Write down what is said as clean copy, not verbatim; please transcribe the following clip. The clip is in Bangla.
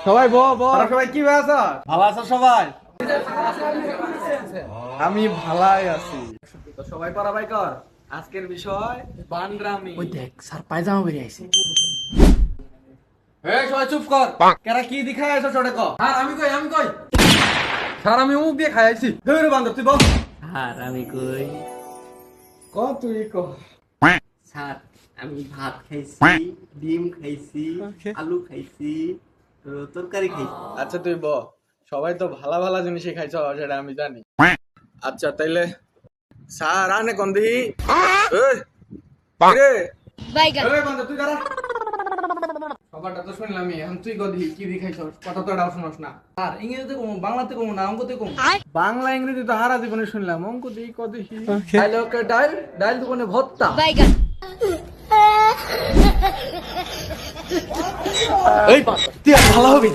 সবাই সবাই কি আছো? ভালো আছো সবাই? আমি ভালাই আছি। তো সবাই পড়াবাই কর। আজকের বিষয় বানরামি। ওই দেখ স্যার পায়জামা বেরিয়ে আইছে। এই সবাই চুপ কর। কেরা কি দেখাই আছো ছোট ক? আর আমি কই স্যার আমি মুখ দিয়ে খাইছি। ধরে বান্দর তুই বল। স্যার আমি কই ক তুই ক। স্যার আমি ভাত খাইছি, ডিম খাইছি, আলু খাইছি, তরকারি খাইছি। আচ্ছা তুই ব। সবাই তো ভালো ভালো জিনিসই খাইছ সেটা আমি জানি। আচ্ছা তাইলে স্যার আনে কোন দিহি? এই রে বাইগান এই বান্দর তুই দাঁড়া। সবারটা তো শুনলামই। এখন তুই কদি কি দেখাইছ? কথা তো এটাও শুনস না। আর ইংরেজিতে কম, বাংলাতে কম না অঙ্কতে কম। বাংলা ইংরেজি তো হারা জীবনে শুনলাম। অঙ্ক দিই কদি ডাইল দোকানে ভর্তা। বাইগান এই তুই আর ভালো হবি।